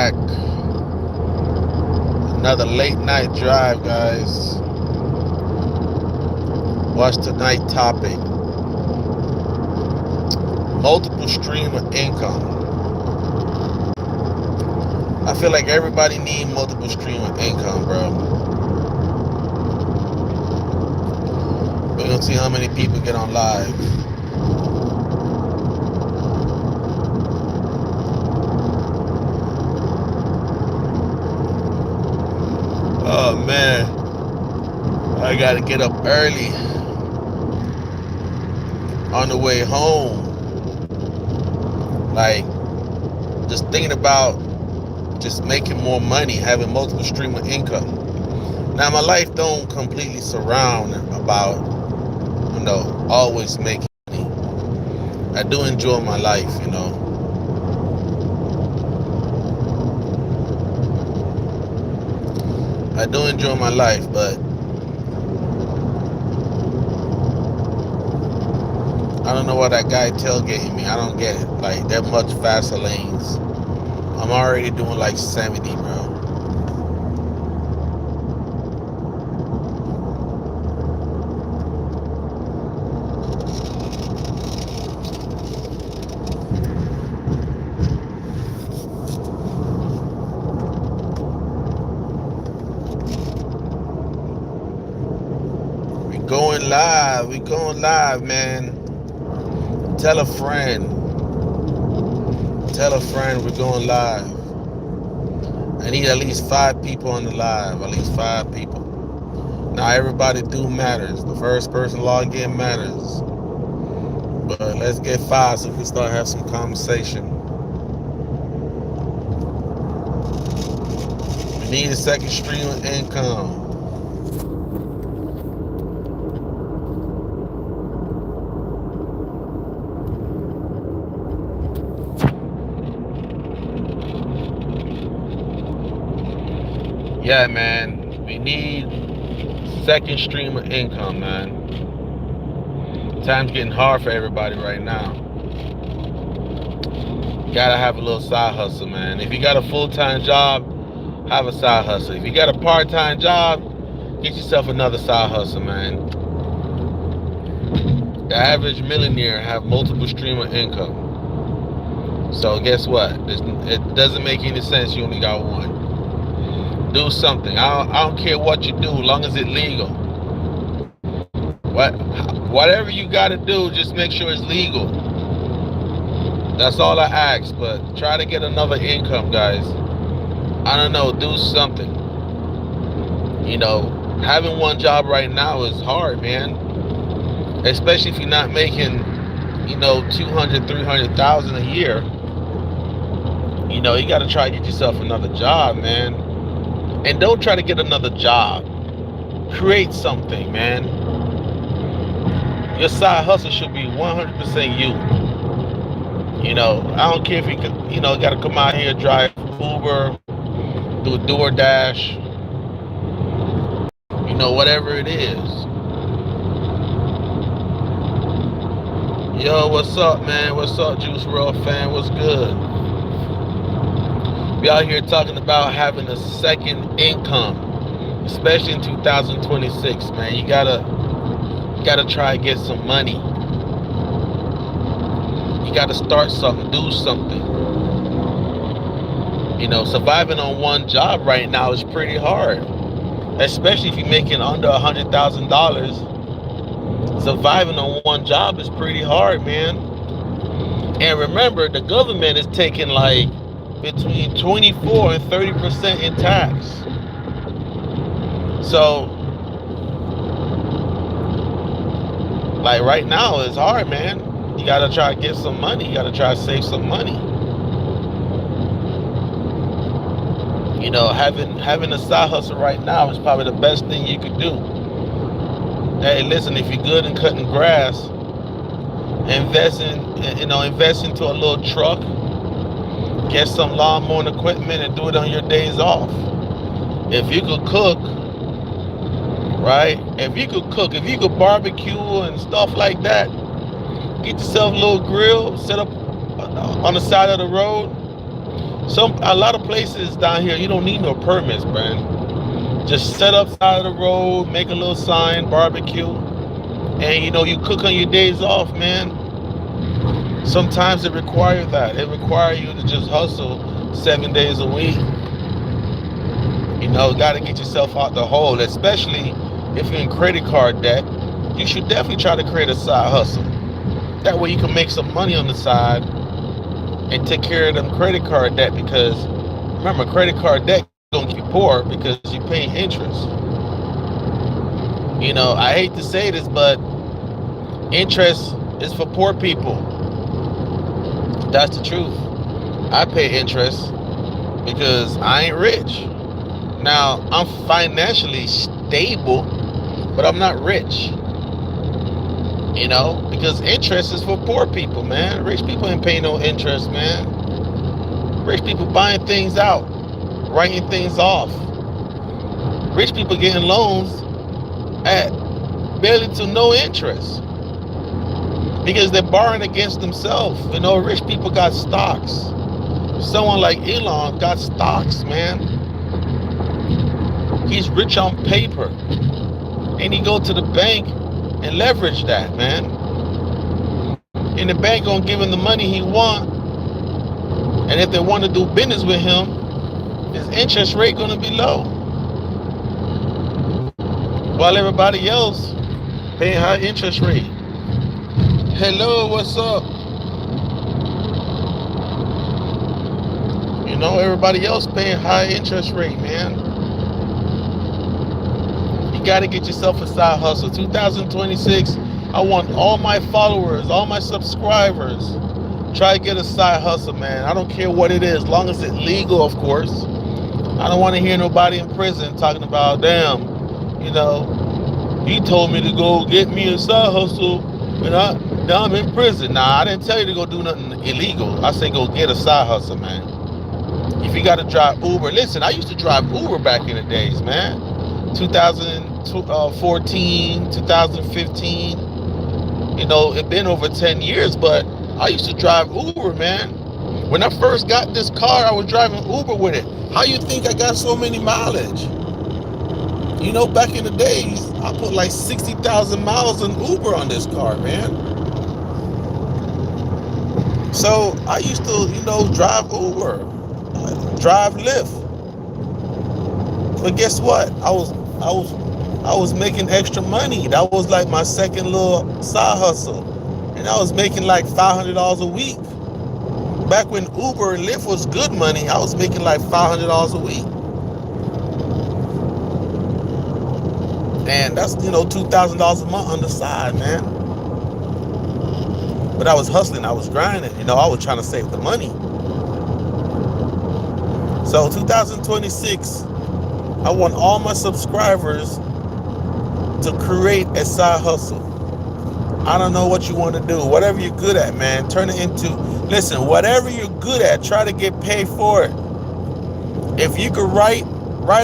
back. Another late night drive, guys. What's tonight's topic? Multiple stream of income. I feel like everybody need multiple stream of income, bro. We're gonna see how many people get on live. Oh man, I gotta get up early on the way home. Like, just thinking about just making more money, having multiple stream of income. Now, my life don't completely surround about, always making money. I do enjoy my life. I do enjoy my life, but I don't know why that guy tailgating me. I don't get it. Like, that much faster lanes. I'm already doing like 70, bro. We going live, man. Tell a friend. Tell a friend we're going live. I need at least 5 people on the live. At least 5 people. Now, everybody do matters. The first person log in matters. But let's get 5 so we can start having some conversation. We need a second stream of income. Yeah, man, we need second stream of income, man. Time's getting hard for everybody right now. You gotta have a little side hustle, man. If you got a full-time job, have a side hustle. If you got a part-time job, get yourself another side hustle, man. The average millionaire have multiple stream of income. So guess what? It doesn't make any sense you only got one. Do something. I don't care what you do, as long as it's legal. Whatever you got to do, just make sure it's legal. That's all I ask. But try to get another income, guys. I don't know. Do something. Having one job right now is hard, man. Especially if you're not making, 200, 300,000 a year. You got to try to get yourself another job, man. And don't try to get another job. Create something, man. Your side hustle should be 100% you. I don't care if you got to come out here, drive Uber, do a DoorDash, whatever it is. Yo, what's up, man? What's up, Juice WRLD fan? What's good? We out here talking about having a second income, especially in 2026, man. You gotta try and get some money. You gotta start something, do something. Surviving on one job right now is pretty hard, especially if you're making under $100,000. Surviving on one job is pretty hard, man. And remember, the government is taking like between 24 and 30% in tax. So, like right now, it's hard, man. You gotta try to get some money. You gotta try to save some money. Having a side hustle right now is probably the best thing you could do. Hey, listen, if you're good in cutting grass, invest into a little truck. Get some lawnmower equipment and do it on your days off. If you could cook, right? If you could barbecue and stuff like that, get yourself a little grill, set up on the side of the road, A lot of places down here you don't need no permits, man. Just set up side of the road, make a little sign, barbecue, and you cook on your days off, man. Sometimes it requires that. It requires you to just hustle 7 days a week. Got to get yourself out the hole, especially if you're in credit card debt. You should definitely try to create a side hustle. That way you can make some money on the side and take care of them credit card debt, because remember, credit card debt gonna keep you poor because you're paying interest. I hate to say this, but interest is for poor people. That's the truth. I pay interest because I ain't rich. Now, I'm financially stable, but I'm not rich. Because interest is for poor people, man. Rich people ain't paying no interest, man. Rich people buying things out, writing things off. Rich people getting loans at barely to no interest because they're borrowing against themselves. Rich people got stocks. Someone like Elon got stocks, man. He's rich on paper, and he go to the bank and leverage that, man. And the bank gonna give him the money he want, and if they want to do business with him, his interest rate gonna be low, while everybody else paying high interest rate. Hello, what's up? Everybody else paying high interest rate, man. You got to get yourself a side hustle. 2026, I want all my followers, all my subscribers, try to get a side hustle, man. I don't care what it is, as long as it's legal, of course. I don't want to hear nobody in prison talking about, damn, he told me to go get me a side hustle, and now I'm in prison. Nah, I didn't tell you to go do nothing illegal. I say go get a side hustle, man. If you got to drive Uber, listen, I used to drive Uber back in the days, man. 2014, 2015, it been over 10 years, but I used to drive Uber, man. When I first got this car, I was driving Uber with it. How you think I got so many mileage? Back in the days, I put like 60,000 miles in Uber on this car, man. So I used to, drive Uber, drive Lyft. But guess what? I was making extra money. That was like my second little side hustle, and I was making like $500 a week. Back when Uber and Lyft was good money, I was making like $500 a week. And that's, $2,000 a month on the side, man. But I was hustling, I was grinding, I was trying to save the money. So 2026, I want all my subscribers to create a side hustle. I don't know what you want to do. Whatever you're good at, man, turn it into, listen, whatever you're good at, try to get paid for it. If you could write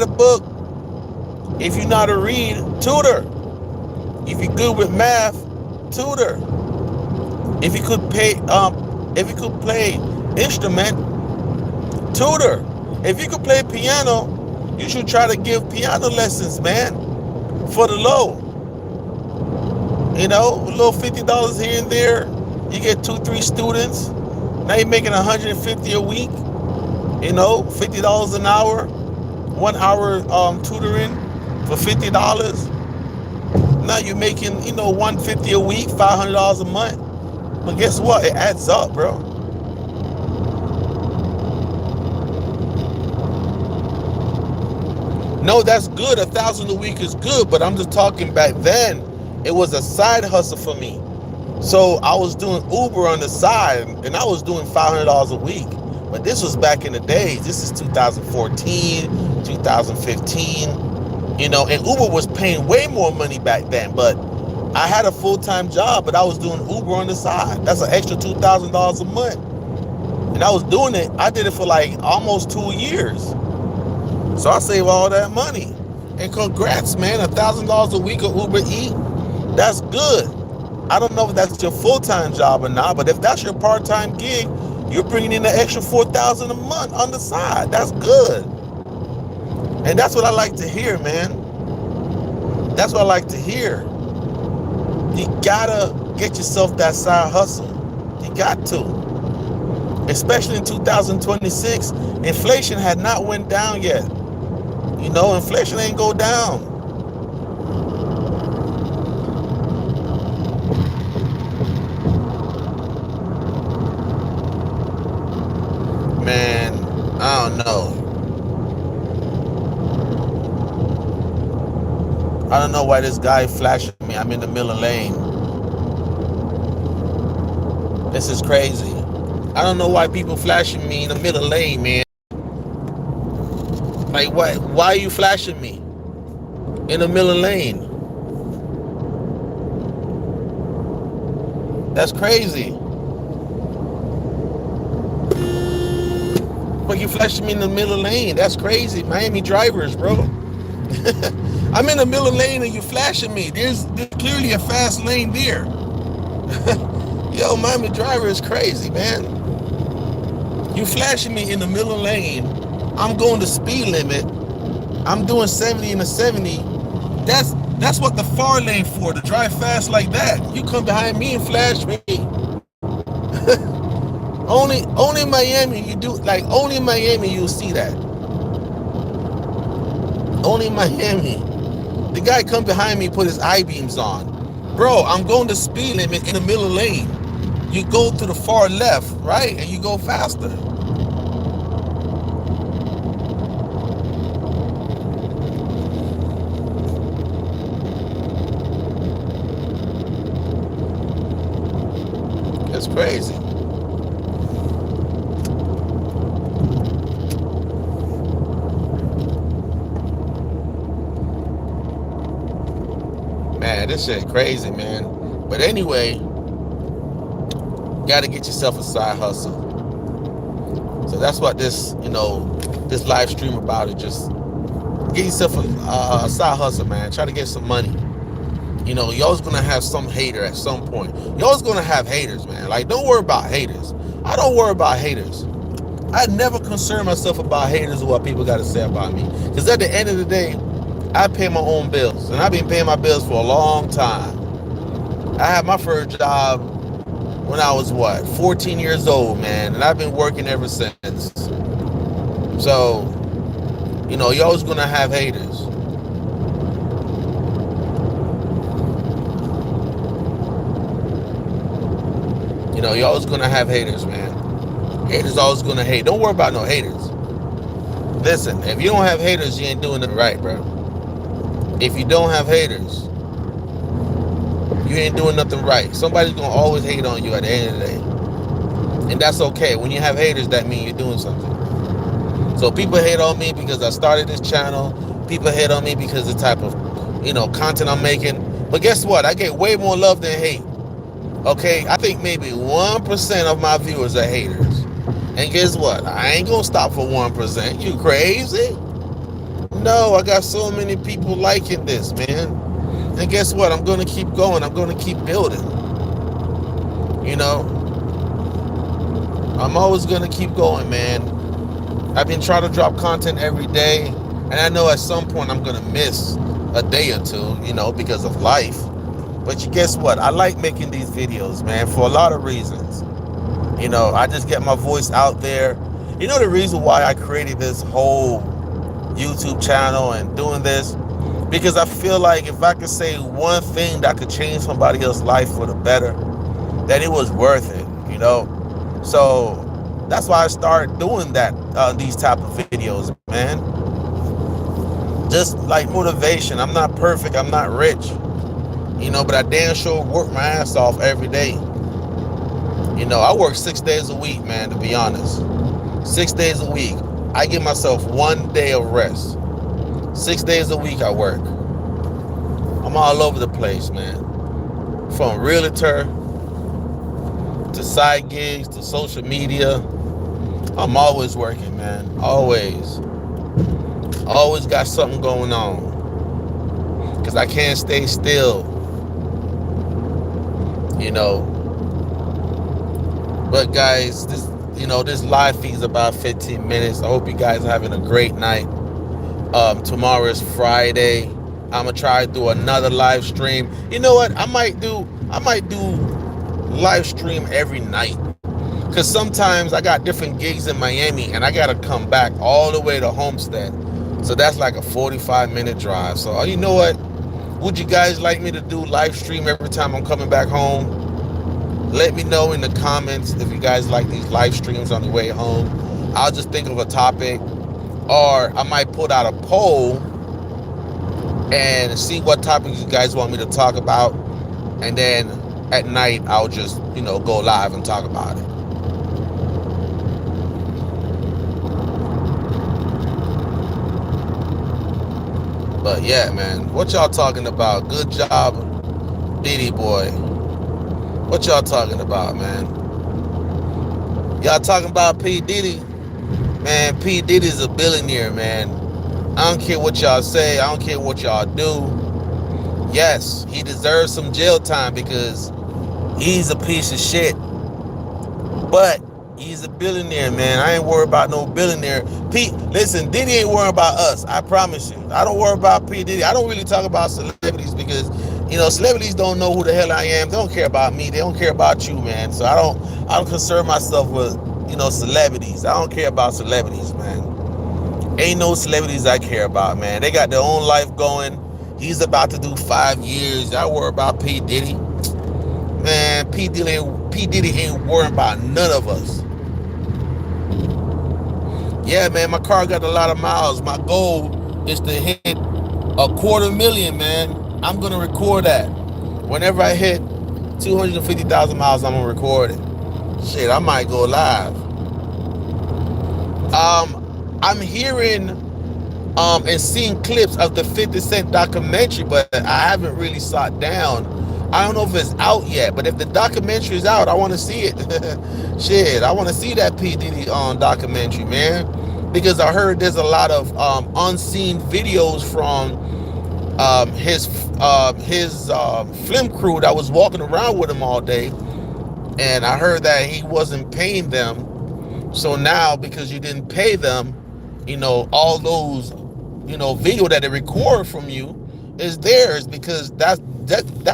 a book. If you know how to read, tutor. If you're good with math, tutor. If you could play instrument, tutor. If you could play piano, you should try to give piano lessons, man, for the low. A little $50 here and there. You get 2-3 students. Now you're making $150 a week. $50 an hour. 1 hour tutoring for $50. Now you're making, $150 a week, $500 a month. But guess what? It adds up, bro. No, that's good. $1,000 a week is good, but I'm just talking back then. It was a side hustle for me. So I was doing Uber on the side, and I was doing $500 a week. But this was back in the days. This is 2014, 2015. And Uber was paying way more money back then. But I had a full-time job, but I was doing Uber on the side. That's an extra $2,000 a month. And I was doing it. I did it for like almost 2 years. So I saved all that money. And congrats, man. $1,000 a week of Uber Eats. That's good. I don't know if that's your full-time job or not, but if that's your part-time gig, You're bringing in an extra 4,000 a month on the side. That's good. And that's what I like to hear, man. That's what I like to hear. You gotta get yourself that side hustle. You got to. Especially in 2026, inflation had not went down yet. You know, inflation ain't go down. Man, I don't know. I don't know why this guy flashing me. I'm in the middle lane. This is crazy. I don't know why people flashing me in the middle lane, man. Like, what? Why are you flashing me in the middle lane? That's crazy. But you flashing me in the middle lane. That's crazy. Miami drivers, bro. I'm in the middle lane and you flashing me. There's clearly a fast lane there. Yo, Miami driver is crazy, man. You flashing me in the middle lane. I'm going the speed limit. I'm doing 70 in a 70. That's what the far lane for, to drive fast like that. You come behind me and flash me. Only in Miami you do, like, only in Miami you'll see that. Only in Miami. The guy come behind me, put his I-beams on. Bro, I'm going the speed limit in the middle lane. You go to the far left, right? And you go faster. It's crazy. Man, this shit crazy, man. But anyway, you gotta get yourself a side hustle. So that's what this, this live stream about. It just get yourself a side hustle, man. Try to get some money. You're always gonna have some hater at some point. You're always gonna have haters, man. Like, don't worry about haters. I don't worry about haters. I never concern myself about haters or what people got to say about me. Because at the end of the day, I pay my own bills. And I've been paying my bills for a long time. I had my first job when I was, 14 years old, man. And I've been working ever since. So, you're always going to have haters. You're always going to have haters, man. Haters always going to hate. Don't worry about no haters. Listen, if you don't have haters, you ain't doing it right, bro. If you don't have haters, you ain't doing nothing right. Somebody's going to always hate on you at the end of the day. And that's okay. When you have haters, that means you're doing something. So people hate on me because I started this channel. People hate on me because of the type of, content I'm making. But guess what? I get way more love than hate. Okay, I think maybe 1% of my viewers are haters. And guess what? I ain't gonna stop for 1%. You crazy? No, I got so many people liking this, man. And guess what? I'm gonna keep going. I'm gonna keep building. I'm always gonna keep going, man. I've been trying to drop content every day. And I know at some point I'm gonna miss a day or two, because of life. But guess what? I like making these videos, man, for a lot of reasons. I just get my voice out there. The reason why I created this whole YouTube channel and doing this, because I feel like if I could say one thing that could change somebody else's life for the better, then it was worth it, So that's why I started doing that, these type of videos, man. Just like motivation. I'm not perfect. I'm not rich. But I damn sure work my ass off every day. I work 6 days a week, man, to be honest. 6 days a week. I give myself 1 day of rest. 6 days a week I work. I'm all over the place, man. From realtor to side gigs to social media. I'm always working, man. Always. Always got something going on. Because I can't stay still. But guys, this live feed is about 15 minutes. I hope you guys are having a great night. Tomorrow is Friday. I'm gonna try to do another live stream. You know what? I might do live stream every night. Cause sometimes I got different gigs in Miami and I gotta come back all the way to Homestead. So that's like a 45-minute drive. So you know what? Would you guys like me to do live stream every time I'm coming back home? Let me know in the comments if you guys like these live streams on the way home. I'll just think of a topic, or I might put out a poll and see what topics you guys want me to talk about. And then at night, I'll just, go live and talk about it. But yeah, man, what y'all talking about? Good job, Diddy boy. What y'all talking about, man? Y'all talking about P. Diddy? Man, P. Diddy's a billionaire, man. I don't care what y'all say. I don't care what y'all do. Yes, he deserves some jail time because he's a piece of shit. But he's a billionaire, man. I ain't worried about no billionaire. Listen, Diddy ain't worried about us. I promise you. I don't worry about P. Diddy. I don't really talk about celebrities because, celebrities don't know who the hell I am. They don't care about me. They don't care about you, man. So I don't concern myself with, celebrities. I don't care about celebrities, man. Ain't no celebrities I care about, man. They got their own life going. He's about to do 5 years. I worry about P. Diddy. Man, P. Diddy ain't worrying about none of us. Yeah, man, my car got a lot of miles. My goal is to hit 250,000, man. I'm going to record that. Whenever I hit 250,000 miles, I'm going to record it. Shit, I might go live. I'm hearing and seeing clips of the 50 Cent documentary, but I haven't really sought down. I don't know if it's out yet, but if the documentary is out, I want to see it. Shit, I want to see that P. Diddy documentary, man, because I heard there's a lot of unseen videos from his film crew that was walking around with him all day, and I heard that he wasn't paying them. So now, because you didn't pay them, all those, video that they record from you is theirs, because that's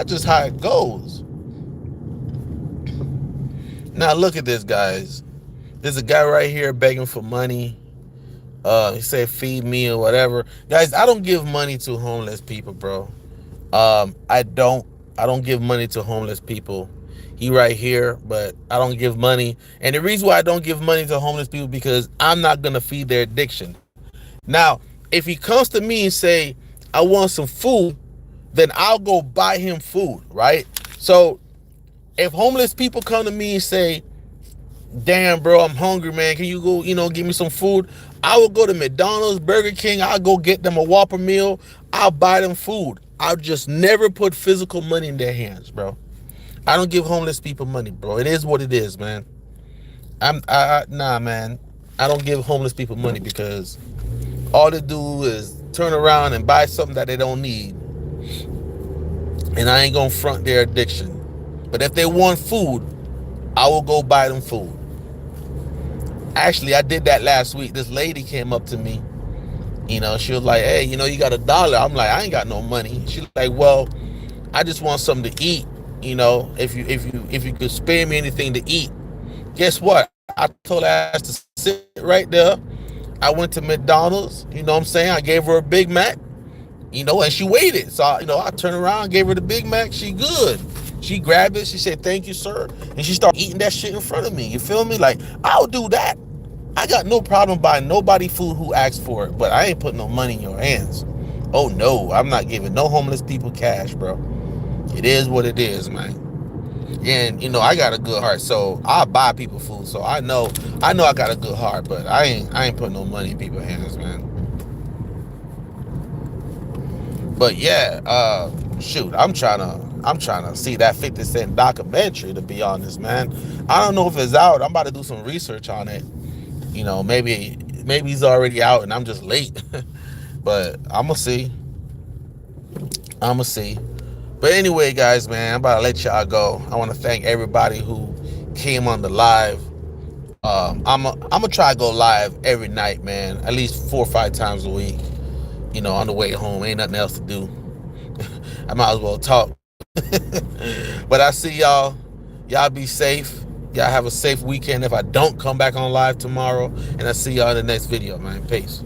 just how it goes. Now look at this, guys. There's a guy right here begging for money. He said feed me or whatever. Guys, I don't give money to homeless people, bro. I don't give money to homeless people. He right here, but I don't give money. And the reason why I don't give money to homeless people, because I'm not gonna feed their addiction. Now, if he comes to me and say, I want some food, then I'll go buy him food, right? So if homeless people come to me and say, damn, bro, I'm hungry, man, can you go, give me some food? I will go to McDonald's, Burger King. I'll go get them a Whopper meal. I'll buy them food. I'll just never put physical money in their hands, bro. I don't give homeless people money, bro. It is what it is, man. Nah, man. I don't give homeless people money because all they do is turn around and buy something that they don't need. And I ain't gonna front their addiction. But if they want food, I will go buy them food. Actually, I did that last week. This lady came up to me. She was like, hey, you got $1. I'm like, I ain't got no money. She's like, well, I just want something to eat. If you could spare me anything to eat. Guess what? I told her ass to sit right there. I went to McDonald's, what I'm saying? I gave her a Big Mac, and she waited. So, I turned around, gave her the Big Mac. She good. She grabbed it. She said, thank you, sir. And she started eating that shit in front of me. You feel me? Like, I'll do that. I got no problem buying nobody food who asks for it, but I ain't putting no money in your hands. Oh, no, I'm not giving no homeless people cash, bro. It is what it is, man. And I got a good heart, so I buy people food. So I know I got a good heart, but I ain't putting no money in people's hands, man. But yeah, shoot, I'm trying to see that 50 Cent documentary, to be honest, man. I don't know if it's out. I'm about to do some research on it. Maybe he's already out and I'm just late. But I'm gonna see. But anyway, guys, man, I'm about to let y'all go. I want to thank everybody who came on the live. I'm gonna try to go live every night, man. At least 4 or 5 times a week. On the way home, ain't nothing else to do. I might as well talk. But I see y'all. Y'all be safe. Y'all have a safe weekend if I don't come back on live tomorrow. And I see y'all in the next video, man. Peace.